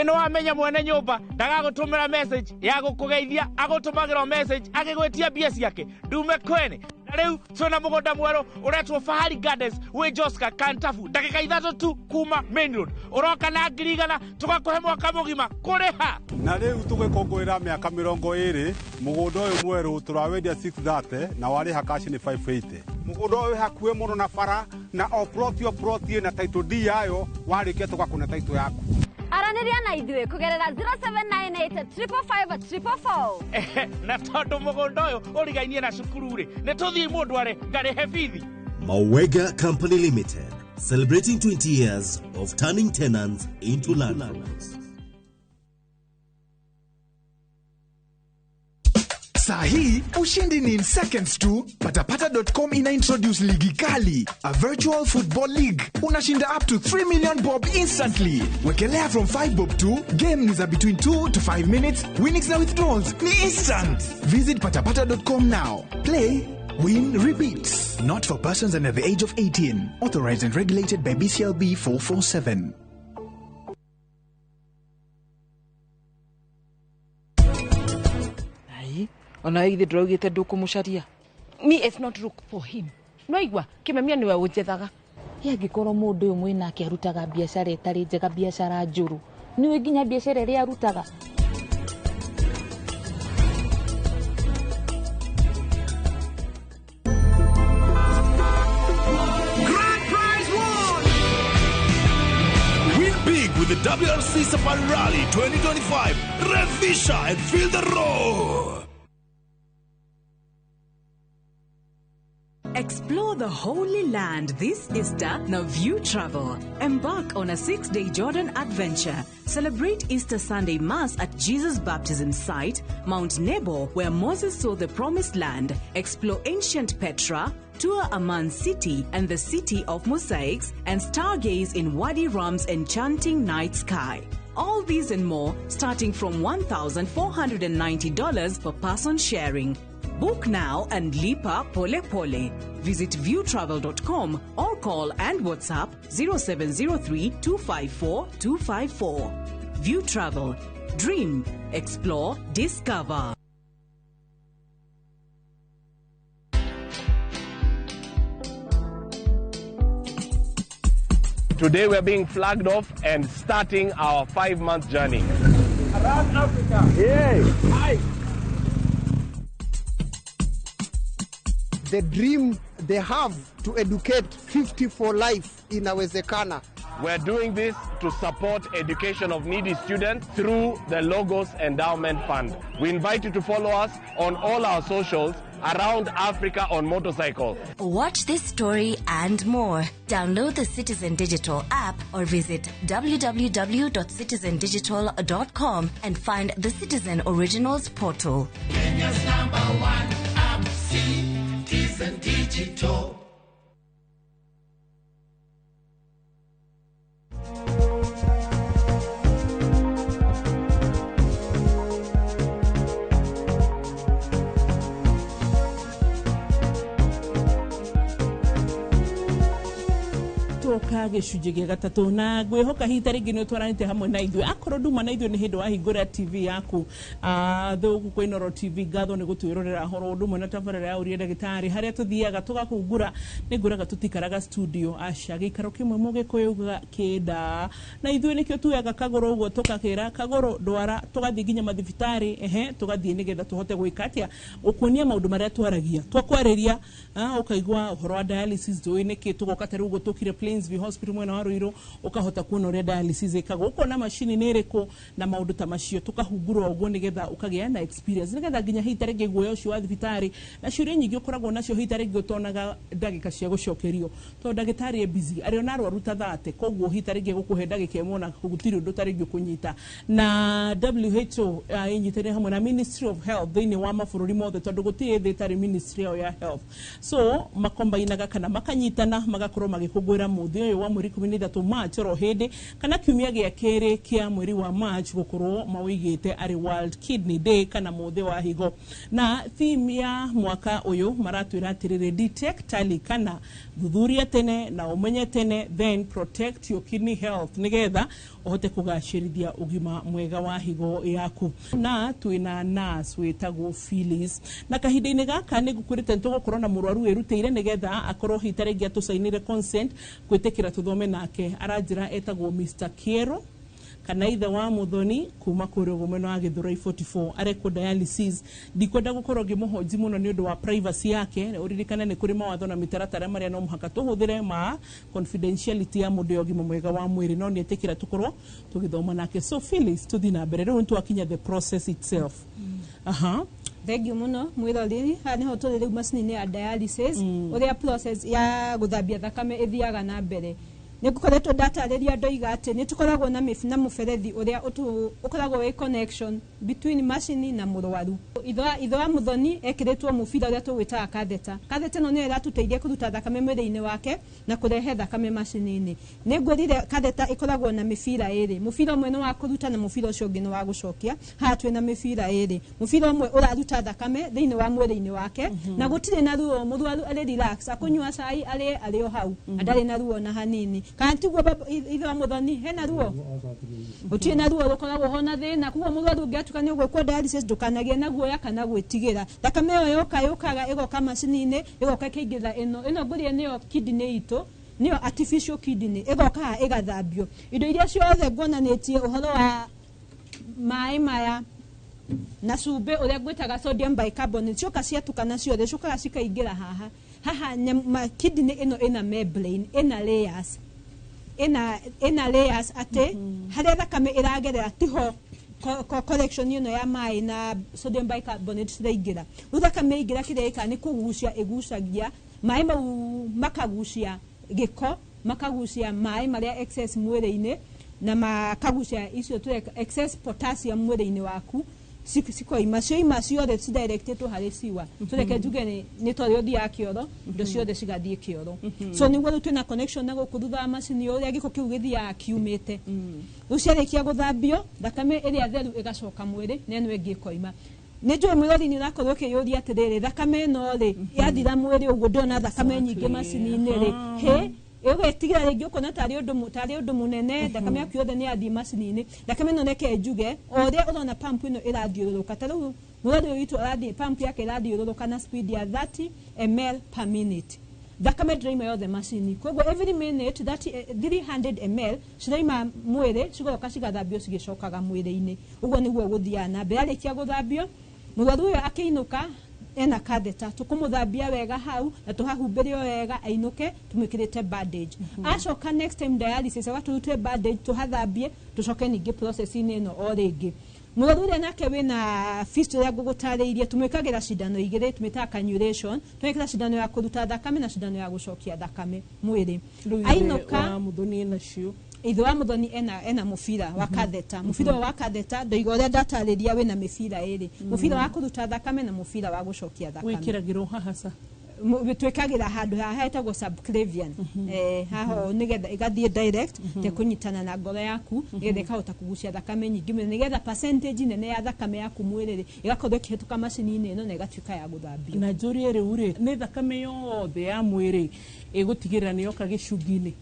ino amenya mwene nyumba ndagagutumira message ya gukugeithia agutumagira message agigwetia bia ciake ndume kwene na riu twina mugunda mweru uretwo Fahari Gardens wi Joska Kantafu ndagika 3 tu kuma main road uroka na ngirigana tugakuhe mwaka mugima kuriha na riu tugikongwira miaka 20 mugunda uyu mweru turawendia 630 na wariha cash ni 580 mugunda uyu hakuwe muno na bara na oprotio na title D yayo warike tugakune title yaku araniria na ithuĩ kugerera 0798555444 na tondu mugunda uyu urigainie na cukuru ri ni tuthii mundu are ngarihe bithi Mawega Company Limited, celebrating 20 years of turning tenants into landlords. Sahi, ushindi ni in seconds tu. Patapata.com ina introduce ligi kali, a virtual football league. Unashinda up to 3 million bob instantly. Wekelea from 5 bob to game ni za between 2 to 5 minutes. Winnings na withdrawals ni instant. Visit patapata.com now. Play, win, repeat. Not for persons under the age of 18. Authorized and regulated by BCLB 447. Ona ithi ndiraugite ndukumucaria me if not look for him no igwa kimemia niwe unjethaga yangikorwo mundu uyu mwina akirutaga biashara itari njega biashara njuru niwe nginya biashara iri arutaga with the WRC Safari Rally 2025. Revisha and feel the roar. Explore the Holy Land this Easter. Now view travel. Embark on a 6-day Jordan adventure. Celebrate Easter Sunday Mass at Jesus Baptism Site, Mount Nebo, where Moses saw the Promised Land. Explore ancient Petra. Tour Amman City and the City of Mosaics, and stargaze in Wadi Ram's enchanting night sky. All these and more starting from $1,490 per person sharing. Book now and lipa pole pole. Visit viewtravel.com or call and WhatsApp 0703 254 254. View Travel. Dream, explore, discover. Today we're being flagged off and starting our 5-month journey. Around Africa. Yay! Hi. The dream they have to educate 50 for life inawezekana. We're doing this to support education of needy students through the Logos Endowment Fund. We invite you to follow us on all our socials around Africa on motorcycle. Watch this story and more. Download the Citizen Digital app or visit www.citizendigital.com and find the Citizen Originals portal. Kenya's #1 app, Citizen Digital. Toka gicunjĩ gĩa gatatũ na ngwĩhoka hita rĩngĩ nĩ twaranĩte hamwe na ithuĩ akorwo nduma na ithuĩ nĩ hĩndĩ wahingũra TV yaku thũgũ kwĩ Inooro TV ngatho nĩ gũtwĩrorera horo ũndũ ũmwe na tabarĩra ya ũria ndagĩtarĩ harĩa tũthiaga tũgakũngũra nĩ ngũraga tũtikaraga studio aca gĩikaro kĩmwe mũgĩkũyũ kĩnda na ithuĩ nĩkĩo tuoyaga kagũrũ ũguo tũkakĩra kagũrũ ndwara tũgathiĩ nginya mathibitarĩ tũgathiĩ nĩgetha tũhote gwĩka atĩa gũkuonia maũndũ marĩa twaragia twakwarĩria ũkaigua ũhoro wa dialysis tũĩ nĩkĩ tũgoka tarĩ ũguo tũkire Plainsview Hospital mwena wa Ruiru ukahota kuona ũrĩa dialysis ĩkagwo ukona machine nĩ ĩrĩkũ na maũndũ ta macio tukahungurwa ũguo nĩgetha ukagĩa na experience nĩgetha nginya hita rĩngĩ guoya ũcio wa thibitarĩ na ciũria nyingĩ ũkoragwo nacio hita rĩngĩ ũtonaga ndagĩka cia gũcokerio to ndagĩtarĩ busy arĩ ona arwaru ta 30 koguo hita rĩngĩ gũkũhe ndagĩka ĩmwe na gũtirĩ ũndũ ta rĩngĩ kũnyita na WHO ĩnyitĩrĩire hamwe na Ministry of Health thĩinĩ wa mabũrũri mothe tondũ gũtirĩ thĩ ĩtarĩ Ministry ya Health so makombainaga kana makanyitana magakorwo magĩkũngũĩra mũthĩ ũyũ wa mweri 13 March oro hĩndĩ kana kiumia gĩa kerĩ kĩa mweri wa March gũkorwo mawĩigĩte arĩ World Kidney Day kana mũthĩ wa higo na theme ya mwaka ũyũ maratwĩra atĩrĩrĩ detect early kana thuthuria tene na ũmenye tene then protect your kidney health nĩgetha ũhote kũgacĩrithia ũgima mwega wa higo yaku na twĩna nurse wĩtagwo Phyllis na kahinda-inĩ gaka nĩ ngũkwĩrĩte tũgũkorwo na mũrwaru wĩrutĩire nĩgetha akorwo hita rĩngĩ atũcainĩre consent gwĩtĩkĩra tũthome nake aranjĩra etagwo Mr. Kiero kana ithe wa Muthoni kuma kũrĩa mwena wa Gĩthũrai 44 arekwo dialysis ndikwenda gũkorwo ngĩmũhonji mũno nĩ ũndũ wa privacy yake ũririkane nĩ kũrĩ mawatho na mĩtaratara marĩa no mũhaka tũhũthĩre ma confidentiality ya mũndũ ũgima mwega wa mwĩrĩ no nĩetĩkĩra tũkorwo tũgĩthoma nake so Phyllis tũthiĩ na mbere rĩu nĩtwakinya the process itself Thank you muno mwiroreri ha niho tũrĩ rĩu macini ya dialysis ũrĩa process ya gũthambia thakame ĩthiaga na mbere nĩgũkoretwo ndatarĩria ndoiga atĩ nĩtũkoragwo na mũberethi ũrĩa ũkoragwo wĩ connection between machine na mũrwaru ithe wa Muthoni ekĩrĩtwo mũbira ũrĩa tũgwĩtaga catheter ĩno nĩyo ĩratũteithia kũruta thakame mwĩrĩ-inĩ wake na kũrehe thakame macini-inĩ nĩngwĩrire catheter ĩkoragwo na mĩbira ĩrĩ mũbira ũmwe nĩ wa kũruta na mũbira ũcio ũngĩ nĩ wa gũcokia haha twĩna mĩbira ĩrĩ mũbira ũmwe ũraruta thakame thĩinĩ wa mwĩrĩ-inĩ wake na gũtirĩ na ruo mũrwaru arĩ relax akũnyua cai arĩ o hau ndarĩ na ruo na hanini kana tiguo ithe wa Muthoni hena ruo gũtirĩ na ruo rũkoragwo ho na thĩna koguo mũrwaru ũngĩatuka nĩ ũgwĩkwo dialysis ndũkanagĩe na guoya kana gwĩtigĩra thakame ĩyo yũkaga ĩgoka macini-inĩ ĩgoka ĩkaingĩra ĩno ngũria nĩyo kidney itũ nĩyo artificial kidney ĩgoka ĩgathambio indo iria ciothe nguonanĩtie ũhoro wa maĩ maya na cumbĩ ũrĩa gwĩtaga sodium bicarbonate cioka ciatukana ciothe ciokaga cikaingĩra haha kidney ĩno ĩna membrane ĩna layers atĩ harĩa thakame ĩragerera tiho collection ĩno ya maĩ na sodium bicarbonate ciraingĩra rĩu thakame ĩingĩra kĩrĩa ĩkaga nĩ kũgucia ĩgucagia maĩ mau makagucia gĩko makagucia maĩ marĩa excess mwĩrĩ-inĩ na makagucia icio excess potassium mwĩrĩ-inĩ waku cikoima ciothe cidirectĩtwo harĩ ciwa tũreke njuge nĩ twarĩ ũthiaga kĩoro indo ciothe cigathiĩ kĩoro so nĩguo rĩu twĩna connection na gũkũ thutha wa macini ũrĩa gĩko kĩu gĩthiaga kiumĩte rĩu ciarĩkia gũthambio thakame ĩrĩa theru ĩgacoka mwĩrĩ na ĩno ĩngĩ ĩkoima Nejo mwirori ni nakorwo kiyuria atiriri thakame no ri yathira mwiri uguo ndona thakame nyingi macini-ini ri he ugetigira ringi ukona tari undu munene thakame yaku yothe ni yathii macini-ini thakame no neke njuge oria urona pump ino irathiururuka tariu mwirori witu arathii pump yake irathiururuka na speed ya 30 ml per minute thakame ndiraima yothe macini koguo every minute 300 ml ciraima mwiri cigoka cigathambio cigicokaga mwiri-ini uguo niguo guthiaga na mbere arikia guthambio murwaru uyu akiinuka ena katheta tukumuthambia wega hau na tuhahumbirio wega ainuke tumikirite bandage acoka next time dialysis agaturute bandage tuhathambie tucoke ningi process ini no o ringi murwaru uyu nake wina fistula ya gugutariirie tumikagira cindano igiri tumitaga cannulation tumikira cindano ya kuruta thakame na cindano ya gucokia thakame mwiri ainuka muthoni nacio itho wa muthoni ena mufira wa katheta mufira wa katheta ndoiga uria ndatariria wina mifira iri mufira wa kuruta thakame na mufira wa gucokia thakame wikiragirwo hahasa twikagira handu hahetagwo subclavian haho nigetha igathie direct te kunyitana na ngoro yaku nigetha ikahota kugucia thakame nyingi nigetha percentage nene ya thakame yaku mwiriri igakorwo ikihituka macini-ini ino na igatuika ya guthambio na njuri ri ni thakame yothe ya mwiri igutigirira ni yoka gicungi-ini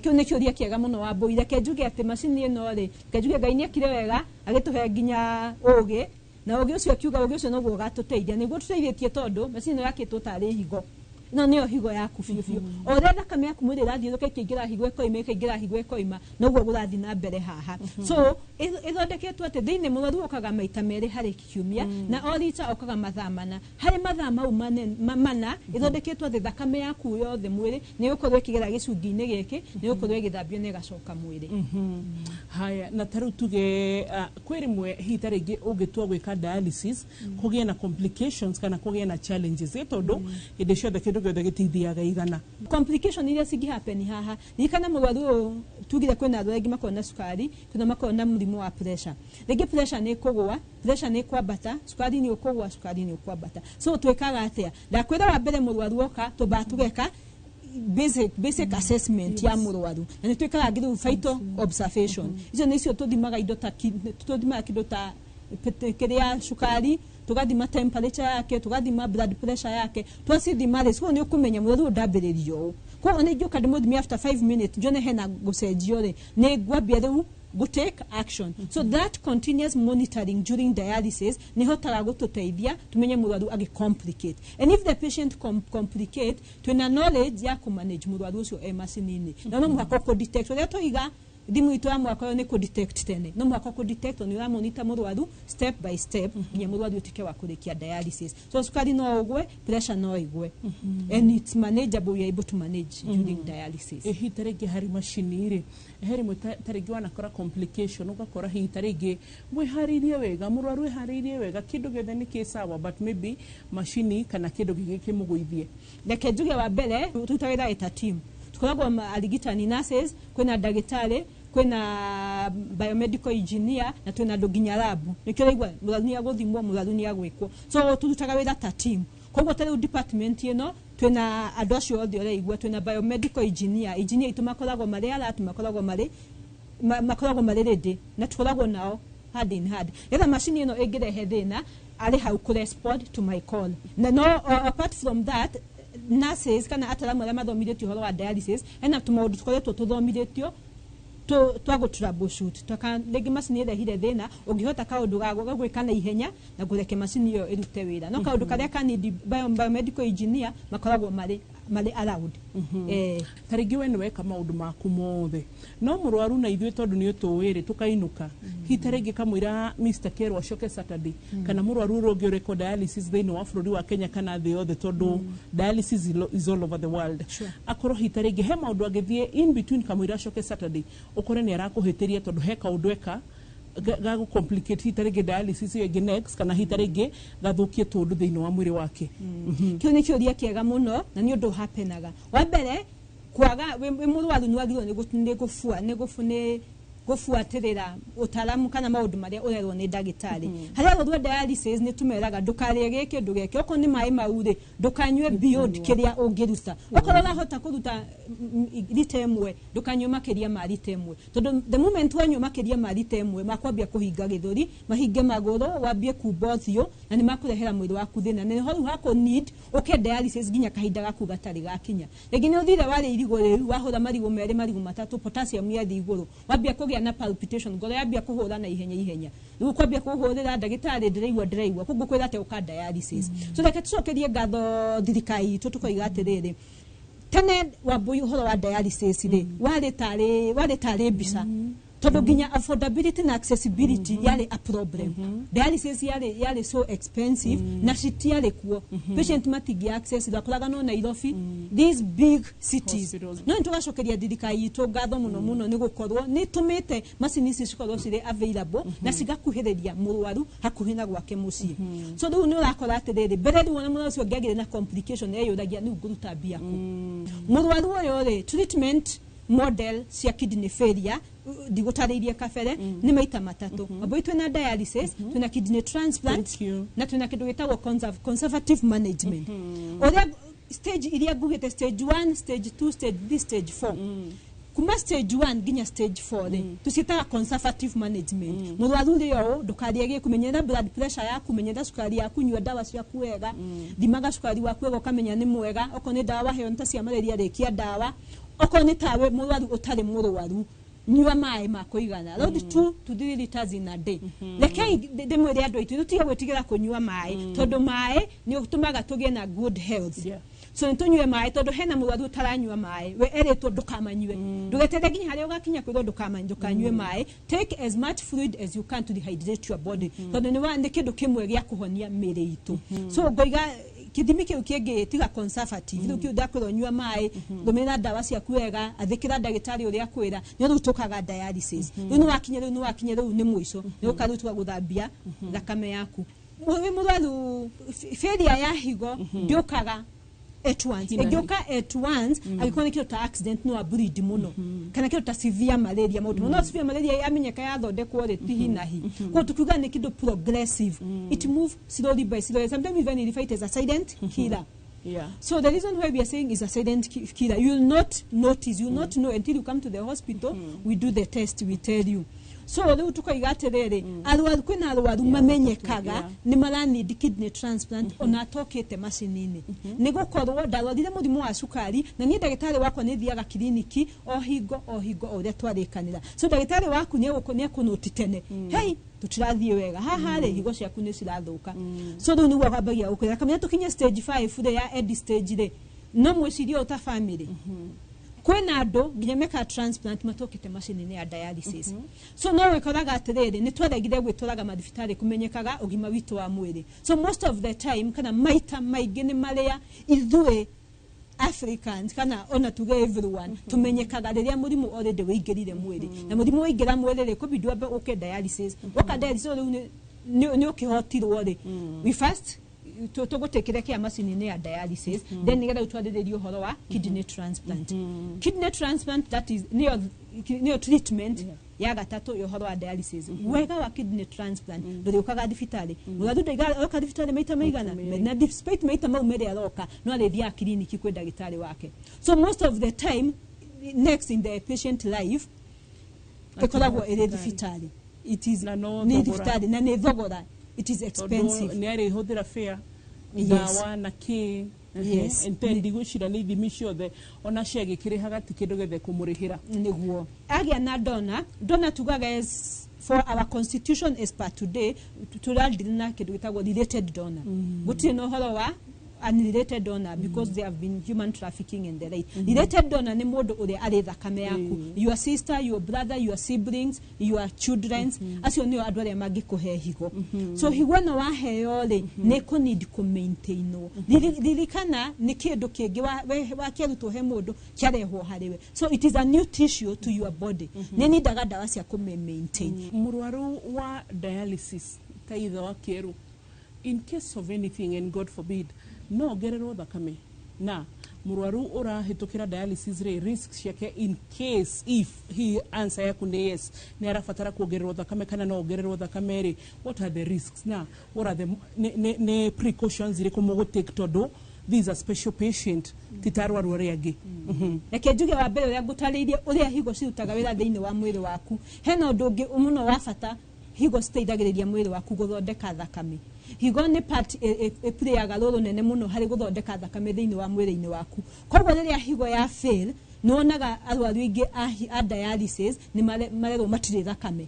kiu ni kiuria kiega muno wa Mboire kenjuge ati macini ino ri kenjuge Ngai ni akire wega agituhe nginya ugi na ugi ucio kiuga ugi ucio noguo gatuteithia niguo tuteithĩtie tondu macini ino yakitwo tari higo ino niyo higo yaku biũ biũ oria thakame yaku mwĩrĩ irathiũrũka ĩkĩingĩra higo ĩkoima ĩkĩingĩra higo ĩkoima noguo gũrathiĩ na mbere haha so ĩthondeketwo atĩ thĩinĩ mũrwaru okaga maita merĩ harĩ kiumia na o rita okaga mathaa mana harĩ mathaa mau mana ĩthondeketwo atĩ thakame yaku yothe mwĩrĩ nĩ ĩgũkorwo ĩkĩgera gĩcungi-inĩ gĩkĩ nĩ ĩgũkorwo ĩgĩthambio na ĩgacoka mwĩrĩ haya na tarĩu tuge kwĩ rĩmwe hihi ta rĩngĩ ũngĩtua gwĩka dialysis kũgĩe na complications kana kũgĩe na challenges tondũ hĩndĩ ciothe kĩndũ gĩothe gĩtithiaga igana complication iria cingihappen haha nikana mũrwaru tugire kwĩna andũ aingĩ makorwo na cukari kwĩna makorwo na mũrimũ wa pressure rĩngĩ pressure nĩ kũgũa pressure nĩ kwambata cukari nĩ ũkũgũa cukari nĩ ũkwambata so twĩkaga atĩa ndakwĩra wa mbere mũrwaru oka tũmba tũgeka basic assessment ya mũrwaru na nĩ twĩkaga ngiru vital observation icio nĩcio tũthimaga indo ta tũthimaga kĩndũ ta kiria cukari tugathima temperature yake tugathima blood pressure yake twacithima rĩ sio nĩ ũkũmenya mũrwaru ndambĩrĩrio kwa nĩ njoka ndĩmũthimi after 5 minutes njone hena gũcenjio rĩ nĩ ngwambia rĩu go take action so that continuous monitoring during dialysis ni hotaga gututeithia tumenye mũrwaru agi complicate and if the patient complicate twina knowledge ya ku manage mũrwaru ucio macini-ini na no mwako ku detect uria toiga thimu itu ya mwako ni ku detect tene no mwako ku detect ni ura monitor mũrwaru step by step nginya mũrwaru utike wa kurikia dialysis so sukari no ugwe pressure no igwe and it's manageable, you are able to manage during dialysis hitarege hari macini ri heri mutarege wanakora complication ugakora hitarege wiharirie wega mũrwaru wiharirie wega kindu giothe ni kisawa but maybe machine kana kindu gikimugũithie reke njuge wa mbere tutawira eta team tukoragwo arigitani nurses kwina ndagĩtarĩ kwina biomedical engineer na twina andũ nginya lab nikio raigwa mũrwaru ni agũthimwo mũrwaru ni agwĩkwo so turutaga wĩra ta team koguo tarĩu department ĩno twina andũ acio othe ũraigua twina biomedical engineer itu makoragwo marĩ alert makoragwo marĩ ready na tukoragwo nao hand in hand etha machine ĩno ĩngĩrehe thĩna arĩ hau ku respond to my call na no apart from that nurses kana ataramu arĩa mathomithĩtio ũhoro wa dialysis hena tũmaũndũ tũkoretwo tũthomithĩtio twago troubleshoot twaka rĩngĩ macini ĩrehire thĩna ũngĩhota kaũndũ gagwĩka na ihenya na kũreke macini ĩyo ĩrute wĩra no kaũndũ karĩa kanidi biomedical engineer makoragwo marĩ allowed tarĩngĩ we nĩweka maũndũ maku mothe no mũrwaru na ithuĩ tondũ nĩ ũtũwĩrĩ tũkainũka hita rĩngĩ kamwĩra Mr. Kero acoke Saturday kana mũrwaru ũrĩa ũreko dialysis thĩinĩ wa bũrũri wa Kenya kana thĩ yothe tondũ dialysis is all over the world akorwo hita rĩngĩ he maũndũ agĩthiĩ in between kamwĩra acoke Saturday ukore ni arakũhĩtĩria tondu heka ũndũ eka gagu complicate hita rĩngĩ dialysis yo ĩngĩ next kana hita rĩngĩ gathũkie tondũ thĩinĩ wa mwĩrĩ wake kĩu nĩ kĩũria kĩega mũno na nĩ ũndũ hapenaga wa mbere kwaga mũrwaru nĩ wagĩrĩirwo nĩ gũbua nĩ gufuatirira utaramu kana maundu maria urerwo ni ndagitari haria gutwa dialysis ni tumeraga ndukarie giki ndugeke oko ni mai maure ndukanywe beyond kiria ungiruta okorwo urahota kuruta lita imwe ndukanywe makiria ma lita imwe tondu the moment wanywe makiria ma lita imwe makwambia kuhinga githuri mahinge maguru wambie kubothio na ni makurehera mwiri waku thina ni ho hako need uke dialysis ginya kahinda gaku gatari gakinya rigi ni uthire wari irigo riu wahura marigo mere marigo matatu potassium ya iguru wambia kugia na palpitation ngoro yambia kuhura na ihenya riu kwambia kuhurira ndagitari ndireigwa kugu kwira ate uka dialysis so reke tucokerie ngatho thirikai tutukoiga atiriri tene wambui uhoro wa dialysis ri wari tari mbisa tondu ginya affordability na accessibility yale a problem dialysis yale so expensive na citiale kuo patient matigi access dakulaga no Nairobi these big cities no ntugacokeria thirikari itu ngatho muno ni gukorwo ni tumite macini ici cikorwo cire available na cigakuhiriria murwaru hakuhi na gwake mucii so riu ni urakora atiriri mbere riu wona murwaru ucio ngiagire na complication eyo dagia ni nguruta mbia ku murwaru uyo ri treatment model cia kidney failure digutaririe kafere ni maita matatu abo twina dialysis twina kidney transplant na twina kidu gitagwo conservative management oria stage iria gugete stage 1 stage 2 stage 3 stage 4 kuma stage 1 ginya stage 4 tusita conservative management murwaru riyo ndukariege kumenyera blood pressure yaku kumenyera sukari yaku nywa dawa ciaku wega dimaga sukari waku wega ukamenya ni mwega okone dawa heyo ntasi malaria rekia dawa okone tawe murwaru utari murwaru nywa mai makoigana load 2 to 3 liters in a day lekei demwe ando itu tutige gwetigira kunywa mai tondu mai ni utumaga tugie na good health so ntunywe mai tondu hena murwaru utaranywa mai we eretwo ndukamanywe ndugetere ginya haria ugakinya kwiro ndukanywe mai take as much fluid as you can to dehydrate your body tondu ni wande kindu kimwe gya kuhonia miri itu so ngoiga kidimi kiu kienge tiga conservative riu kiu ndakwirwo nywa mai ngomena dawa cia kuega athikira ndagitari uria kwira ni rutukaga dialysis riu ni wakinye riu ni mwico ni ukarutwa guthambia thakame yaku murwaru failure ya higo ndiokaga at once egyoka at once agikone kitu ta accident no abreed muno kana kitu ta severe malaria muno no severe malaria yamenyeka yathondekwo ri tihi nahi ko tukuga ni kitu progressive it move slowly by slowly sometimes even if it is a silent killer so the reason why we are saying is a silent killer you will not notice, you will not know until you come to the hospital we do the test, we tell you so riu tukoiga atiriri arwaru kwina arwaru mamenyekaga ni marani kidney transplant ona tokete macinini ni gukorwo ndarwarire murimu wa sukari na ni ndagitari wakwa ni thiaga kliniki o hingo uria twarikanira so ndagitari waku ni gukonia kunuti tene hey tutirathie wega haha ri higo ciaku ni cirathuka so riu niguo gabagia ukwira kamenya tukinye stage 5 ri ya end stage ri no mwicirio uta family kwena ando ginya meka transplant matokete macini ya dialysis so no wikoraga atiriri ni tweregire gwituraga madhibitari kumenyekaga ugima witu wa mwiri so most of the time kana maita maigi ni maria ithue Africans kana ona tuge everyone tumenyekaga riria murimu already weigirire mwiri na murimu weigira mwiri ri kubidwa be uke dialysis waka dialysis ni ukihotirwo ri we first tugutekire kia macini ya dialysis then nigetha utwariririe uhoro wa kidney transplant kidney transplant that is neo treatment ya gatatu uhoro wa dialysis wega wa kidney transplant ndio ukaga thibitari muradu ndaiga oka thibitari maita maigana na despite maita mau mere aroka no arithia kliniki kwe ndagitari wake so most of the time next in the patient life tekoragwo ere thibitari it is ni thibitari na ni thogora it is expensive ni ari hudira fair dawa na ki entendi gushira ni thimi ciothe ona ciage kire hagati kindu gethe kumurihira niguo agia na dona tugaga is for our constitution as per today turandina kindu gitagwo related donor gutire no horo wa unrelated donor because there have been human trafficking in the right related donor ni mundu uria ari thakame yaku your sister, your brother, your siblings, your children acio ni andu aria mangikuhe higo so higo no waheo ri ni ku need ku maintain lirikana ni kindu kingi wa kiruto he mundu kiarehwo hariwe so it is a new tissue to your body ni nidaga dawa cia ku maintain murwaru wa dialysis kaitha wa kieru in case of anything and God forbid no gerero thakame na murwaru urahitukira dialysis re risks yake in case if he answer yaku ni yes ni arafatara kuongererwa thakame kana no ongererwa thakame ri, what are the risks na what are the ne precautions iriko mugo take todo these are special patient titarwaru ari agi reke njuge wa mbere uria ngutariirie uria higo cirutaga wira thiini wa mwiri waku hena undu ungi muno wa bata higo citeithagiriria mwiri waku guthondeka thakame. Higo ni part playaga rolo nene muno hari guthondeka thakame thiini wa mwiri-ini waku. Koguo riria higo ya fail nuonaga arwaru ingi a dialysis ni marero matire thakame.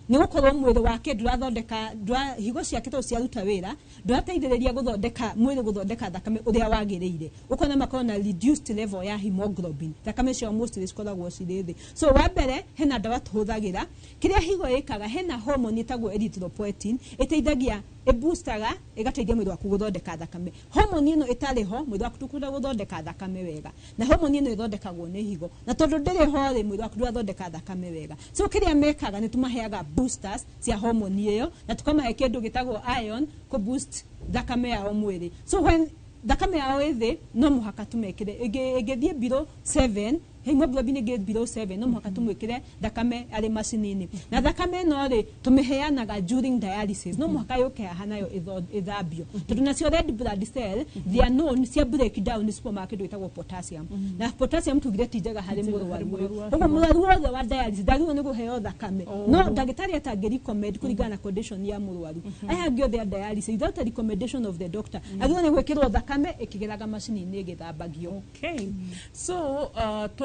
Ni gukorwo mwiri wake ndurathondeka higo ciake to ciaruta wira ndurateithiriria guthondeka mwiri guthondeka thakame uria wagiriire ukona makona na reduced level ya hemoglobin thakame cio mostly cikoragwo cirithi. So wa mbere hena ndawa tuhuthagira kiria higo ikaga hena hormone itagwo erythropoietin iteithagia boostaga igateithia mwiri waku guthondeka thakame. Hormone ino itariho mwiri waku tukunda guthondeka thakame wega na hormone ino ithondekagwo ni higo na tondu ndiri ho ri mwiri waku ndurathondeka thakame wega. So kiria mekaga ni tumaheaga boosters cia hormone iyo na tukamahe kindu gitagwo iron ko boost thakame yao mwiri. So when thakame yao ithi no muhaka tumekire igithie below 7 hemoglobin get below 7 no muhaka tumwikire thakame ari macinini na thakame no ri tumiheanaga during dialysis no muhaka yuke hanayo ithambio tondu nacio red blood cell they are known cia break down supermarket witagwo potassium na potassium tugire tinjaga hari murwaru ugo murwaru wothe wa dialysis dagwo ni guheo thakame no ndagitari atangiri recommend kurigana na condition ya murwaru aya ngio the dialysis without a recommendation of the doctor agwo ni gwikirwo thakame ikigeraga macinini igithambagio. Okay. So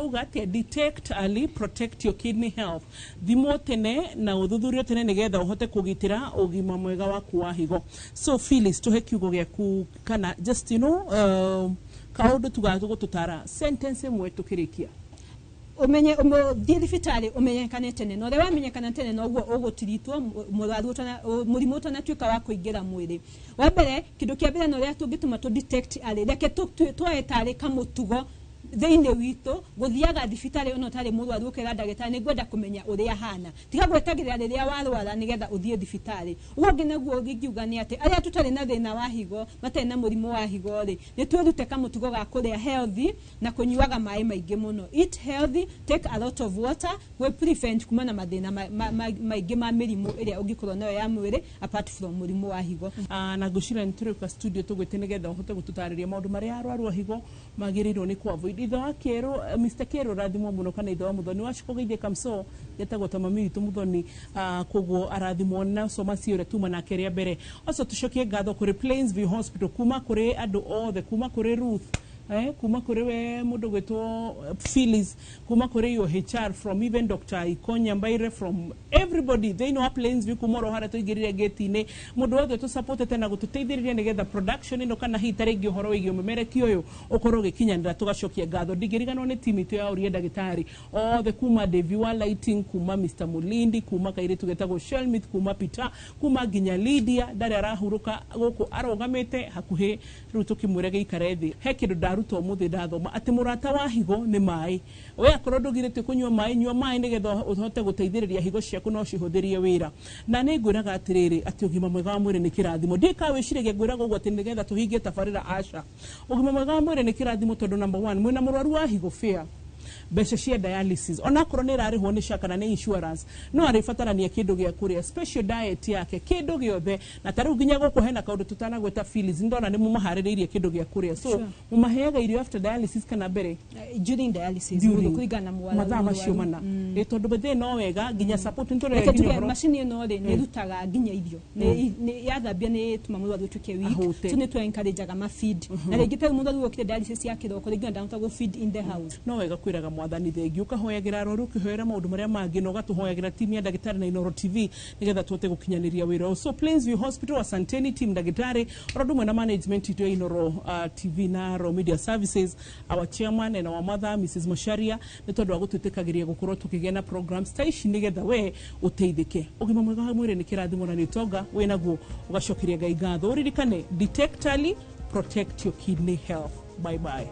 ugate detect early, protect your kidney health. Thimo tene na uthuthurio tene nigetha uhote kugitira ugima mwega waku wa higo. So Phyllis tuhe kiugo giaku kana just kaundu tugatugo tutara sentence imwe tukirikia umenye thibitari umenyekane tene no rewa menyekana tene no ugutirithwo murwaru murimu utanatuika wa kuingira mwiri. Wa mbere kindu kia mbere no ria tungituma to detect early reke twaetare kamutugo thiini witu guthiaga thibitari ono tari murwaru ukira ndagitari ni gwenda kumenya uria hana tiga gwetagirira riria warwara nigetha uthie thibitari ugo ngenaguo ngiuga ni ati aria tutari na thina wa higo matena na murimu wa higo ri ni twirute kamutugo ga kuria healthy na kunyuaga mai maingi muno. Eat healthy, take a lot of water, we prevent kumana mathina maingi ma mirimu iria ungikorwo nayo ya mwiri apart from murimu wa higo. Na gushira nituruka studio tugwete nigetha uhote gututariria maundu maria arwaru higo magirirwo ni ku avoid itho akero Mr. Kero rathimo muno kana itho muthoni wacikogeithia kamso yetagwo tamami witu muthoni koguo arathimo na soma ciore tuma na keria mbere oso tucokie ngatho kuri Plainsview Hospital kuma kuri andu othe kuma kuri Ruth kuma kuri we mundu gwetwo Phyllis kuma kuri yo HR from even Dr. Ikonya Mbaire from everybody they know Plainsview kumoro hara tuigirire geti-ini mundu wothe tu support tena gututeithiriria nigetha production ino kana hitaringi horo wigio memereki uyu ukorwo gikinyanira tugacokia ngatho ndigiriganwo ni timu itu ya uria ndagitari othe kuma Deviwa Lighting kuma Mr. Mulindi kuma kaire tugetagwo Shelmith kuma Peter kuma ginya Lydia ndari arahuruka guku arogamite hakuhi riu tukimurege ikarethi he kindu ruto muthi ndathoma ati murata wa higo ni mai we akorwo ndugirite kunywa mai nywa mai nigetha uhote guteithiriria higo ciaku no cihuthirie wira na ni ngwiraga atiriri ati ugima mwega wa mwiri ni kirathimo ndika wiciragia ngwiraga uguo ati nigetha tuhingie tabarira aca ugima mwega wa mwiri ni kirathimo tondu number 1 mwina murwaru wa higo fair besha cia dialysis ona korwo ni rarihwo ni shaka na ni insurance no arifatarania kindu gia kuria special diet yake kindu giothe na taru nginya guku hena kaundu tutanagweta Phyllis ndona ni mumahaririirie kindu gia kuria so mumaheaga irio after dialysis kana mbere during dialysis muno kuigana mathaa macio mana tondu bethe no wega nginya support ntore nginya machine no ri ni rutaga nginya irio ni yathambia ni tuma murwaru tuke week tuni tu encourage aga ma feed na ringi taru murwaru okire dialysis yake ro kuringa ndamutago feed in the house no wega kwiraga mwathani thengi ukahoyagira aroru kihoera maundu maria mangi no gatuhoyagira timu ya ndagitari na Inoro TV nigetha tuote gukinyaniria wira so Plainsview Hospital asanteni team ndagitari rodumwe na management itu ya Inoro TV na Ro Media Services our chairman and our mother Mrs. Mosharia ni tondu wa gututikagiria gukorwo tukigena programs taishi nigetha we uteithike ugima mwega wa mwiri ni kirathimo na ni tonga we naguo ugacokiria ngai ngatho uririkane detect early, protect your kidney health. Bye bye.